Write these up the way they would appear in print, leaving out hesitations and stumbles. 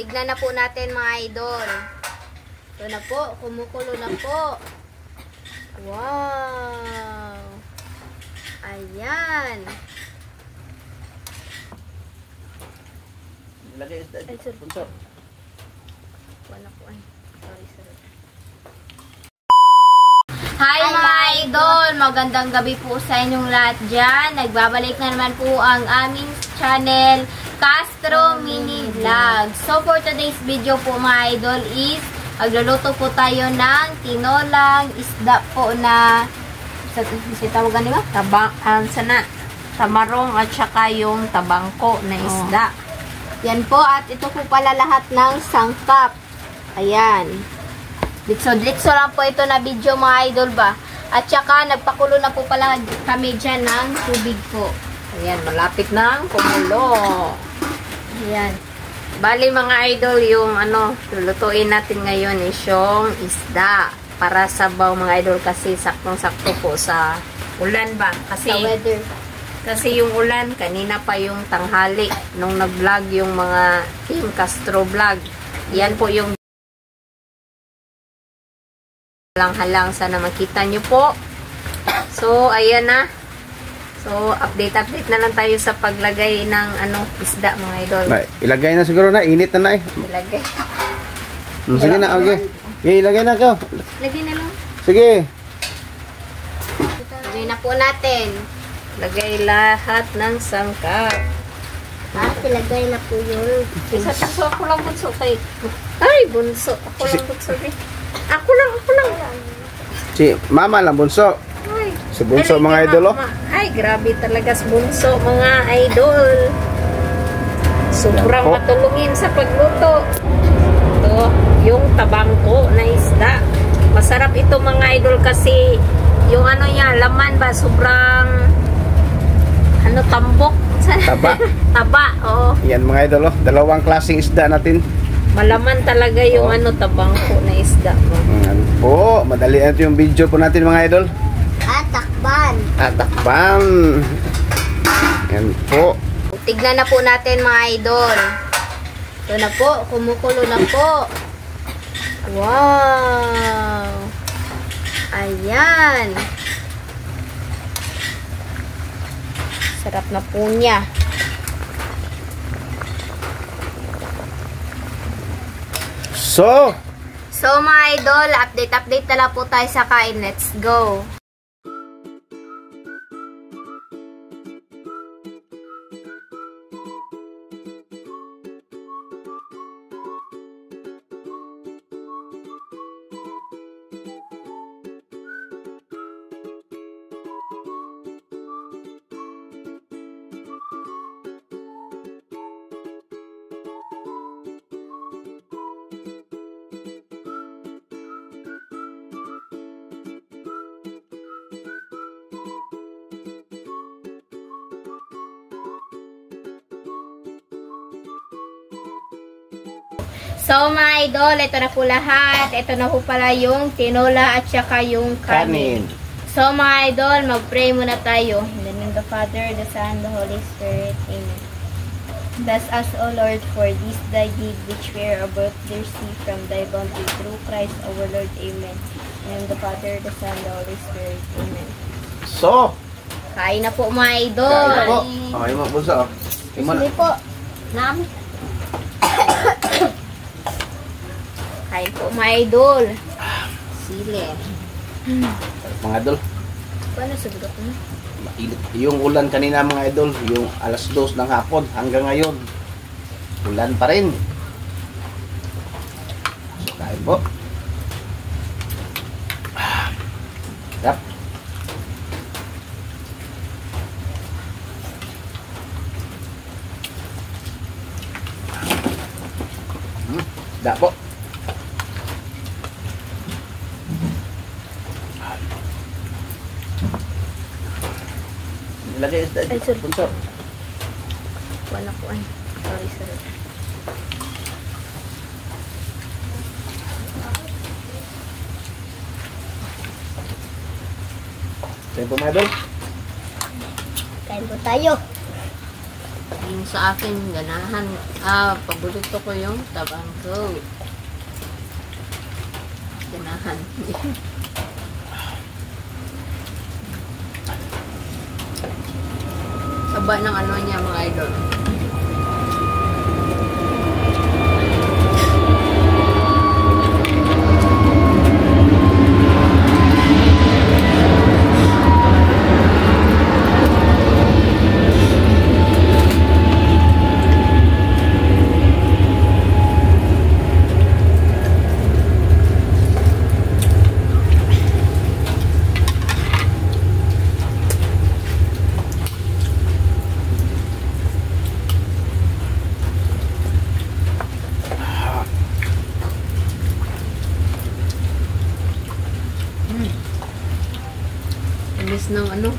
Tignan na po natin mga idol. Ito na po, kumukulo na po. Wow! Ayan. Lagay ito. Punso. Wala po ay. Sorry. Hi mga idol! Magandang gabi po sa inyong lahat dyan. Nagbabalik na naman po ang aming channel, Castro Mini Vlog. So for today's video po mga idol is magluluto po tayo ng tinolang isda po na tawagan nila? Tamarong at saka yung tabangko na isda. Yan po at ito po pala lahat ng sangkap. Ayan. Litso lang po ito na video mga idol ba. At saka nagpakulo na po pala kami dyan ng tubig po. Ayan, malapit na kumulo. Ayan. Bali mga idol, yung lulutuin natin ngayon is yung isda. Para sabaw mga idol kasi saktong-sakto po sa ulan ba. Kasi, sa weather. Kasi yung ulan, kanina pa yung tanghali nung nag-vlog yung mga Team Castro Vlog. Yan po yung halang-halang, sana makita nyo po. So, ayan na. So, update na lang tayo sa paglagay ng isda mga idol. Ilagay na siguro na, init na eh. Ilagay. Sige na, okay. Okay, ilagay na ko. Lagay na lang. Sige. Lagay na po natin. Lagay lahat ng sangkap. Ilagay na po yun. Isa-taso ako lang bunso kay. Ay, bunso. Ako lang bunso eh. Ako lang. Si mama lang bunso. Ay, si bunso mga idol. Ay, grabe talaga si bunso mga idol. Sobrang matulungin sa pagluto. Ito, yung tabangko na isda. Masarap ito mga idol kasi yung niya, laman ba, sobrang tambok. Taba. Taba, oo. Yan mga idol, dalawang klaseng isda natin. Malaman talaga yung tabangko na isda mo. Po, madali na ito yung video po natin mga idol. Takban. Takban. Yan po. Tignan na po natin mga idol. Ito na po, kumukulo na po. Wow! Ayan. Sarap na po niya. So mga idol, update na lang po tayo sa kain. Let's go! So mga idol, ito na po lahat. Ito na po pala yung tinola at saka yung kanin. So mga idol, mag-pray muna tayo. In the name of the Father, the Son, the Holy Spirit. Amen. Bless us, O Lord, for this thy deed which we are about to receive from thy bounty through Christ our Lord. Amen. In the name of the Father, the Son, the Holy Spirit. Amen. So, kain na po mga idol. Kain na po. Okay mo, bunso. Sige po. Kain po mga idol. Sili. Mga idol. Paano sugat mo? Yung ulan kanina mga idol, yung alas 2 ng hapon hanggang ngayon. Ulan pa rin. So, kain po. Yap. Da po. Lagay isda dito. Punso. Wala po ay. Sorry. Kain po mga idol. Kain po tayo. Yung sa akin, ganahan. Paborito ko yung tabangko. Ganahan. Saba ng ano niya mga idol. Imbis ng ano,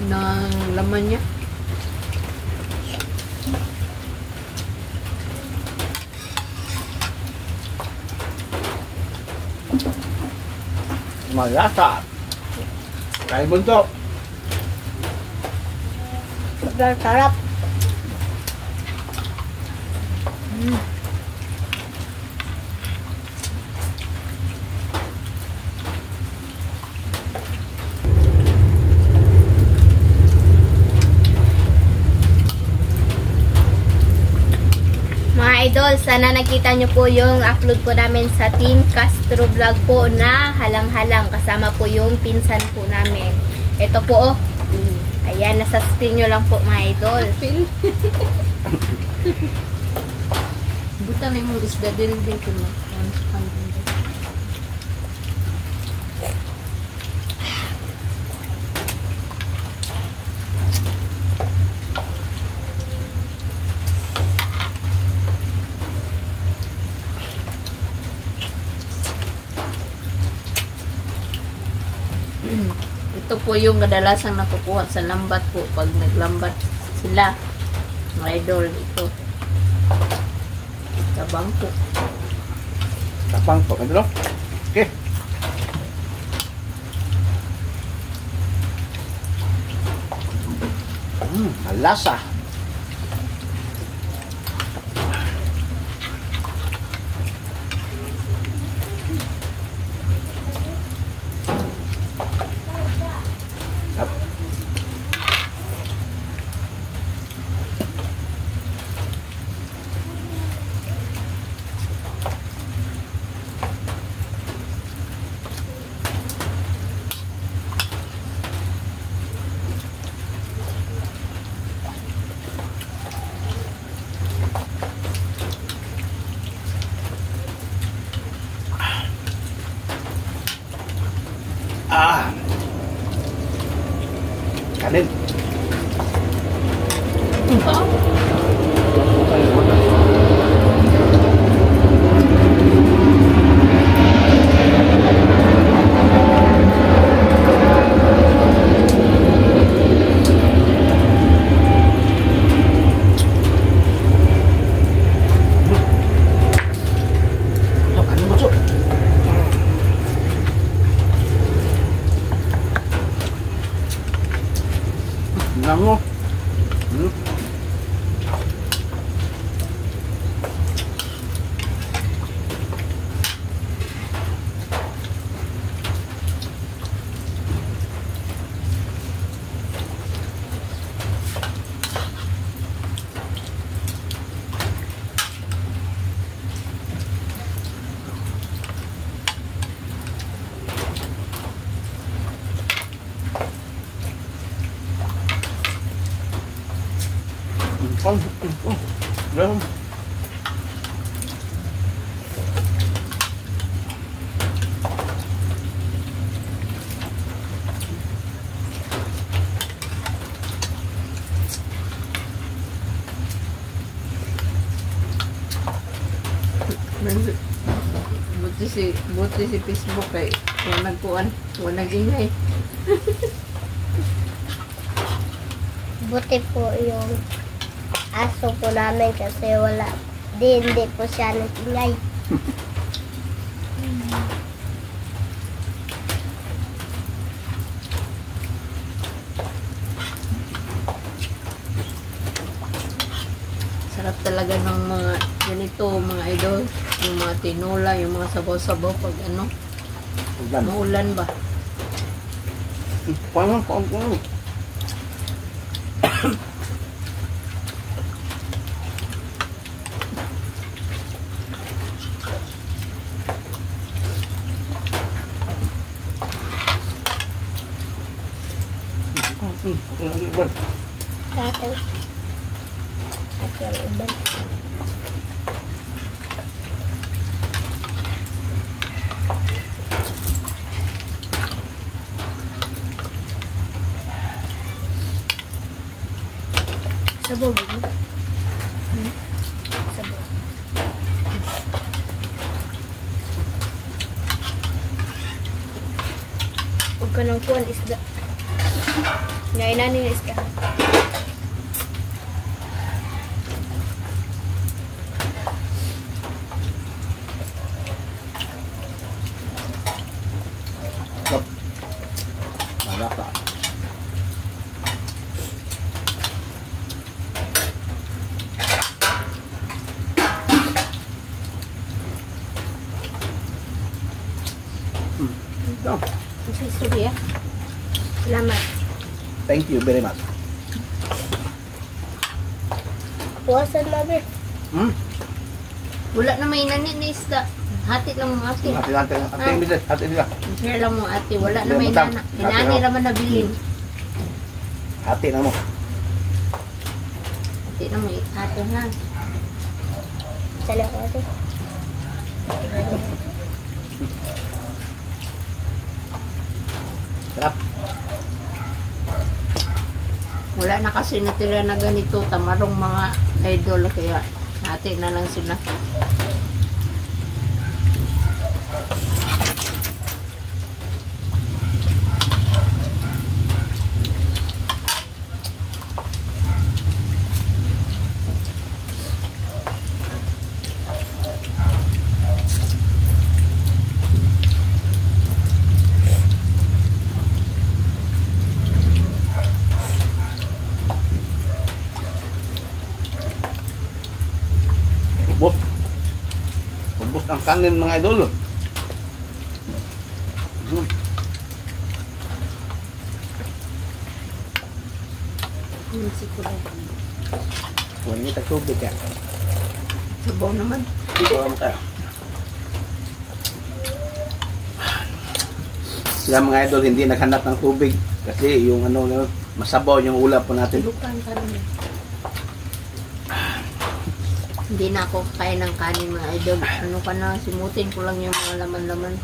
ng laman niya. Malasa. Kain buntok. Sobrang sarap. Mga idol, sana nakita nyo po yung upload po namin sa Team Castro Vlog po na halang-halang. Kasama po yung pinsan po namin. Ito po, oh. Ayan, nasa screen nyo lang po mga idol. Buta na yung isda din ko na. Ito po yung kadalasang nakukuha sa lambat po pag naglambat sila. Mga idol, ito. Tabang po. Tapang po. Ganito, no? Okay. Malasa. Kanin. Lango. Belum. Buti si Facebook kay kung nagkuhan, kung nag-ingay. Buti po yung aso po namin kasi hindi po siya nag-ingay. talaga ng mga ganito, mga idol. Yung mga tinola, yung mga sabaw-sabaw pag ano, Ulan. maulan ba. Paano? Ate. Ate ang uban. Sabaw ba yun? Sabaw. Huwag ka nang kuhan isda. Ngayon na nila isda. Malaka. Ito. Kasi sorry ah. Salamat. Thank you very much. Puwasan na be. Wala na may nanin na isda. Hati lang mo ate. Ate, bilis. Ate, nila. Share lang mo ate. Wala na may Butang. nana. Hati Inani lang. naman nabilin. Ate na mo. Hati na mo ate na. Salamat ate. Sarap. Wala na kasi natira na ganito. Tamarong mga idol. Kaya hati na lang sila. Ubos. Ubos ang kanin mga idol. Siguro. Huwag niyo tagtubig ka. Sabaw naman. Ito ka. Sila mga idol hindi naghanap ng tubig kasi yung ano masabaw yung ulap po natin. Lukan ka rin. Hindi na ako kain ng kanin mga idol. Ano ka na, simutin ko lang yung mga laman-laman.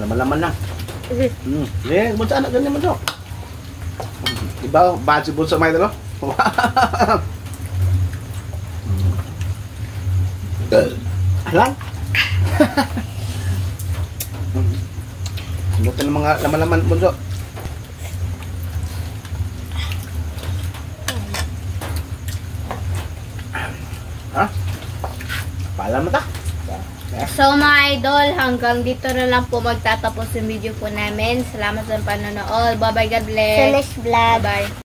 Malaman na. Eh, bunsa anak ganyan mo to. Diba, bad si bunsa mga idol? Alam? Bukan ng mga laman-laman bunso. Ha? Paalam mo ta? So mga idol, hanggang dito na lang po magtatapos yung video po namin. Salamat sa panonood. Bye bye, God bless. Sa next vlog. Bye.